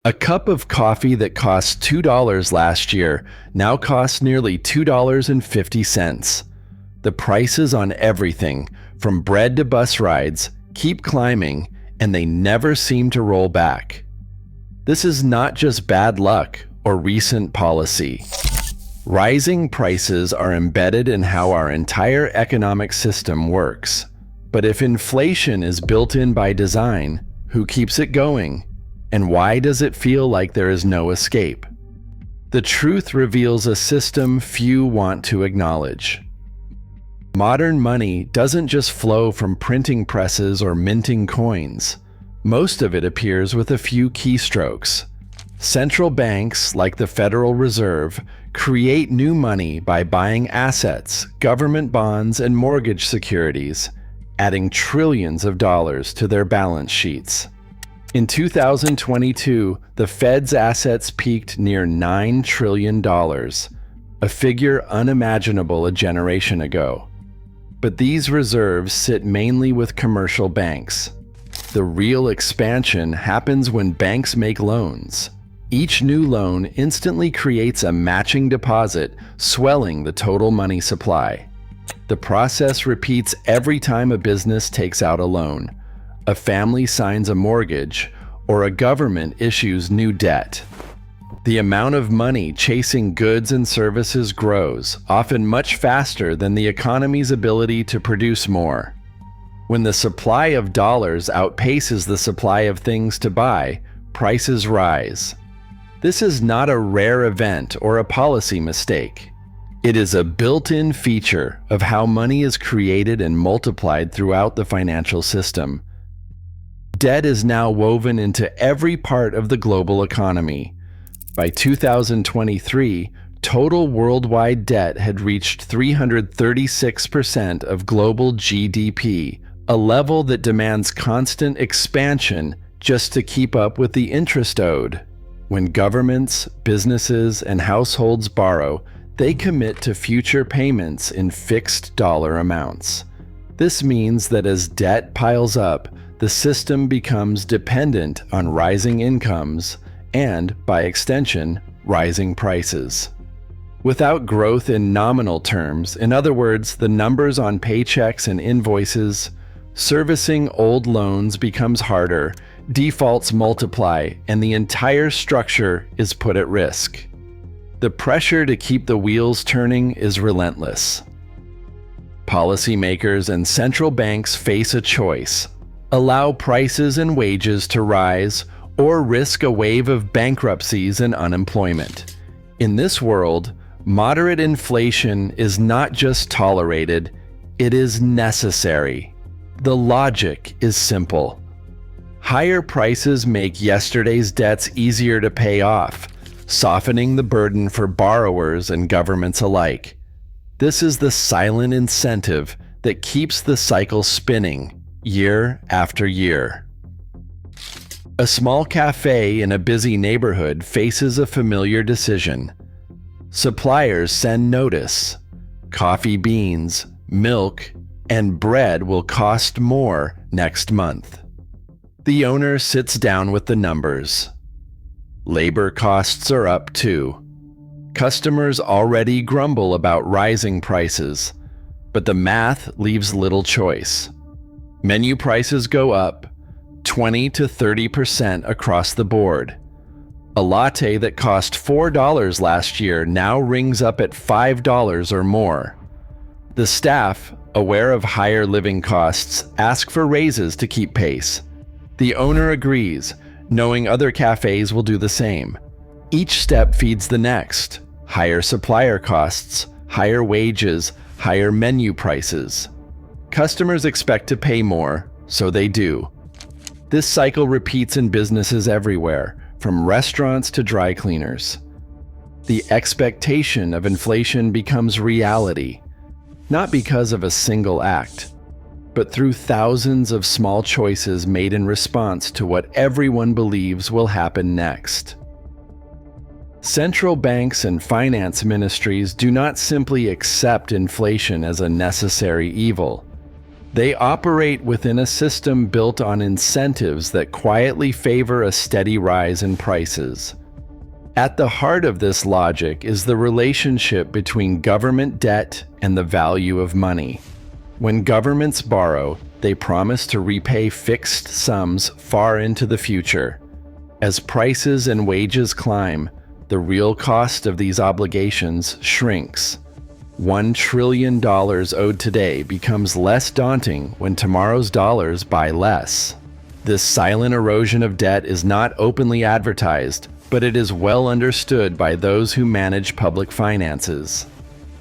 A cup of coffee that cost $2 last year now costs nearly $2.50. The prices on everything, from bread to bus rides, keep climbing, and they never seem to roll back. This is not just bad luck or recent policy. Rising prices are embedded in how our entire economic system works. But if inflation is built in by design, who keeps it going? And why does it feel like there is no escape? The truth reveals a system few want to acknowledge. Modern money doesn't just flow from printing presses or minting coins. Most of it appears with a few keystrokes. Central banks, like the Federal Reserve, create new money by buying assets, government bonds, and mortgage securities, adding trillions of dollars to their balance sheets. In 2022, the Fed's assets peaked near $9 trillion, a figure unimaginable a generation ago. But these reserves sit mainly with commercial banks. The real expansion happens when banks make loans. Each new loan instantly creates a matching deposit, swelling the total money supply. The process repeats every time a business takes out a loan, a family signs a mortgage, or a government issues new debt. The amount of money chasing goods and services grows, often much faster than the economy's ability to produce more. When the supply of dollars outpaces the supply of things to buy, prices rise. This is not a rare event or a policy mistake. It is a built-in feature of how money is created and multiplied throughout the financial system. Debt is now woven into every part of the global economy. By 2023, total worldwide debt had reached 336% of global GDP, a level that demands constant expansion just to keep up with the interest owed. When governments, businesses, and households borrow, they commit to future payments in fixed dollar amounts. This means that as debt piles up, the system becomes dependent on rising incomes and, by extension, rising prices. Without growth in nominal terms, in other words, the numbers on paychecks and invoices, servicing old loans becomes harder, defaults multiply, and the entire structure is put at risk. The pressure to keep the wheels turning is relentless. Policymakers and central banks face a choice: allow prices and wages to rise, or risk a wave of bankruptcies and unemployment. In this world, moderate inflation is not just tolerated, it is necessary. The logic is simple. Higher prices make yesterday's debts easier to pay off, softening the burden for borrowers and governments alike. This is the silent incentive that keeps the cycle spinning year after year. A small cafe in a busy neighborhood faces a familiar decision. Suppliers send notice. Coffee beans, milk, and bread will cost more next month. The owner sits down with the numbers. Labor costs are up too. Customers already grumble about rising prices, but the math leaves little choice. Menu prices go up 20 to 30% across the board. A latte that cost $4 last year now rings up at $5 or more. The staff, aware of higher living costs, ask for raises to keep pace. The owner agrees, knowing other cafes will do the same. Each step feeds the next: higher supplier costs, higher wages, higher menu prices. Customers expect to pay more, so they do. This cycle repeats in businesses everywhere, from restaurants to dry cleaners. The expectation of inflation becomes reality, not because of a single act, but through thousands of small choices made in response to what everyone believes will happen next. Central banks and finance ministries do not simply accept inflation as a necessary evil. They operate within a system built on incentives that quietly favor a steady rise in prices. At the heart of this logic is the relationship between government debt and the value of money. When governments borrow, they promise to repay fixed sums far into the future. As prices and wages climb, the real cost of these obligations shrinks. $1 trillion owed today becomes less daunting when tomorrow's dollars buy less. This silent erosion of debt is not openly advertised, but it is well understood by those who manage public finances.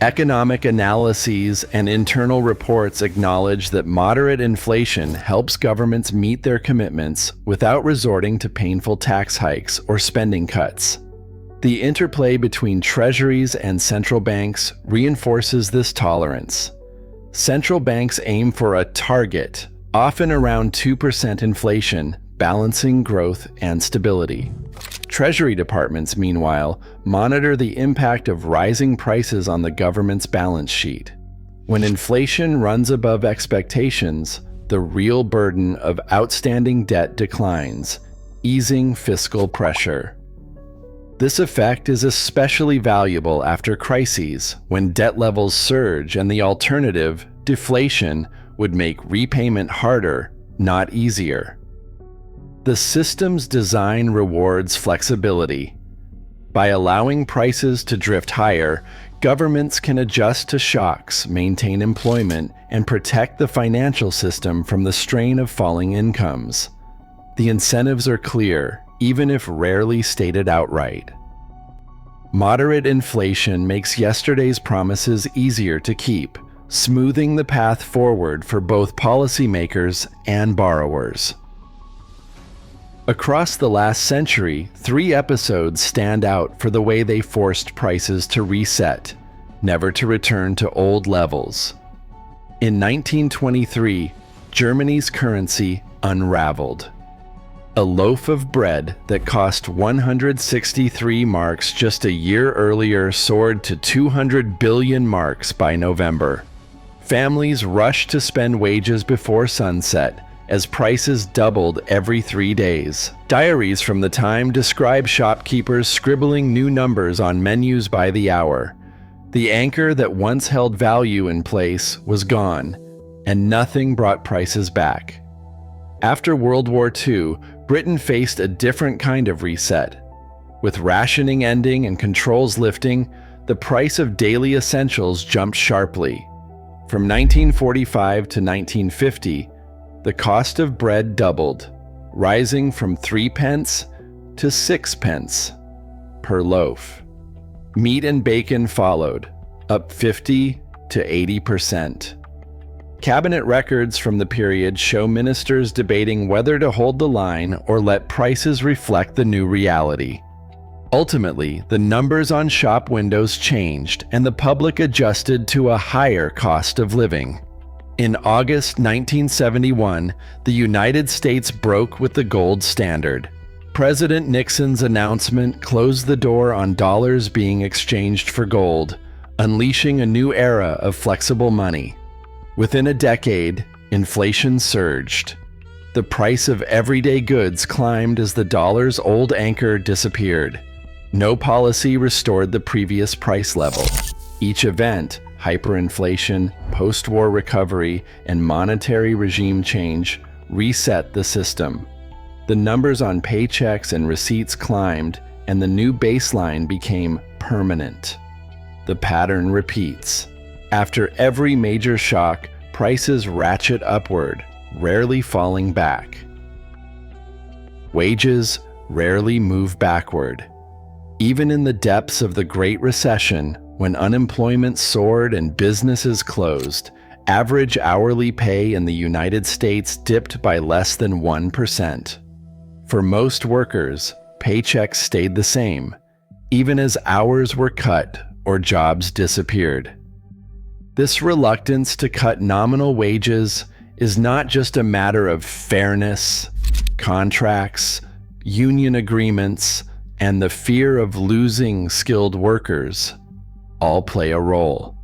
Economic analyses and internal reports acknowledge that moderate inflation helps governments meet their commitments without resorting to painful tax hikes or spending cuts. The interplay between treasuries and central banks reinforces this tolerance. Central banks aim for a target, often around 2% inflation, balancing growth and stability. Treasury departments, meanwhile, monitor the impact of rising prices on the government's balance sheet. When inflation runs above expectations, the real burden of outstanding debt declines, easing fiscal pressure. This effect is especially valuable after crises, when debt levels surge and the alternative, deflation, would make repayment harder, not easier. The system's design rewards flexibility. By allowing prices to drift higher, governments can adjust to shocks, maintain employment, and protect the financial system from the strain of falling incomes. The incentives are clear, even if rarely stated outright. Moderate inflation makes yesterday's promises easier to keep, smoothing the path forward for both policymakers and borrowers. Across the last century, 3 episodes stand out for the way they forced prices to reset, never to return to old levels. In 1923, Germany's currency unraveled. A loaf of bread that cost 163 marks just a year earlier soared to 200 billion marks by November. Families rushed to spend wages before sunset, as prices doubled every 3 days. Diaries from the time describe shopkeepers scribbling new numbers on menus by the hour. The anchor that once held value in place was gone, and nothing brought prices back. After World War II, Britain faced a different kind of reset. With rationing ending and controls lifting, the price of daily essentials jumped sharply. From 1945 to 1950, the cost of bread doubled, rising from 3 pence to 6 pence per loaf. Meat and bacon followed, up 50 to 80%. Cabinet records from the period show ministers debating whether to hold the line or let prices reflect the new reality. Ultimately, the numbers on shop windows changed and the public adjusted to a higher cost of living. In August 1971, the United States broke with the gold standard. President Nixon's announcement closed the door on dollars being exchanged for gold, unleashing a new era of flexible money. Within a decade, inflation surged. The price of everyday goods climbed as the dollar's old anchor disappeared. No policy restored the previous price level. Each event, hyperinflation, post-war recovery, and monetary regime change, reset the system. The numbers on paychecks and receipts climbed, and the new baseline became permanent. The pattern repeats. After every major shock, prices ratchet upward, rarely falling back. Wages rarely move backward. Even in the depths of the Great Recession, when unemployment soared and businesses closed, average hourly pay in the United States dipped by less than 1%. For most workers, paychecks stayed the same, even as hours were cut or jobs disappeared. This reluctance to cut nominal wages is not just a matter of fairness. Contracts, union agreements, and the fear of losing skilled workers all play a role.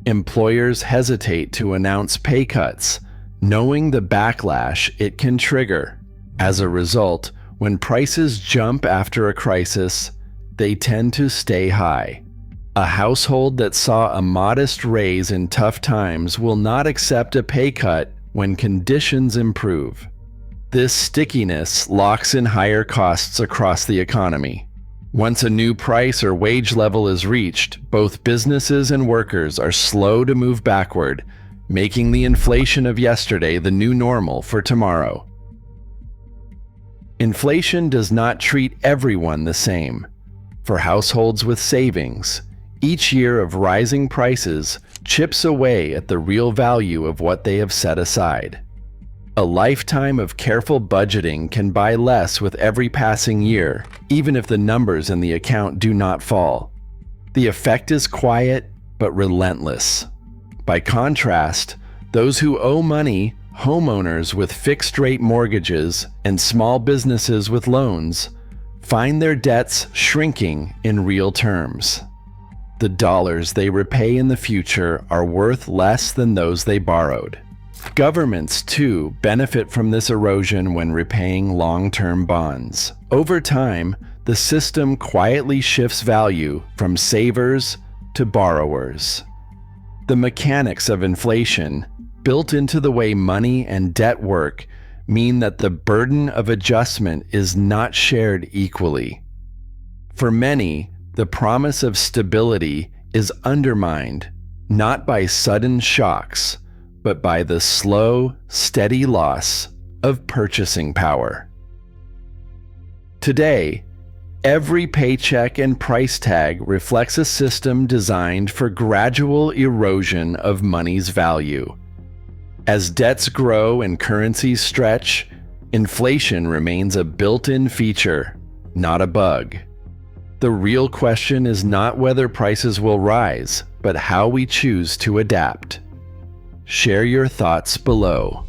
Employers hesitate to announce pay cuts, knowing the backlash it can trigger. As a result, when prices jump after a crisis, they tend to stay high. A household that saw a modest raise in tough times will not accept a pay cut when conditions improve. This stickiness locks in higher costs across the economy. Once a new price or wage level is reached, both businesses and workers are slow to move backward, making the inflation of yesterday the new normal for tomorrow. Inflation does not treat everyone the same. For households with savings, each year of rising prices chips away at the real value of what they have set aside. A lifetime of careful budgeting can buy less with every passing year, even if the numbers in the account do not fall. The effect is quiet but relentless. By contrast, those who owe money, homeowners with fixed-rate mortgages, and small businesses with loans, find their debts shrinking in real terms. The dollars they repay in the future are worth less than those they borrowed. Governments, too, benefit from this erosion when repaying long-term bonds. Over time, the system quietly shifts value from savers to borrowers. The mechanics of inflation, built into the way money and debt work, mean that the burden of adjustment is not shared equally. For many, the promise of stability is undermined, not by sudden shocks, but by the slow, steady loss of purchasing power. Today, every paycheck and price tag reflects a system designed for gradual erosion of money's value. As debts grow and currencies stretch, inflation remains a built-in feature, not a bug. The real question is not whether prices will rise, but how we choose to adapt. Share your thoughts below.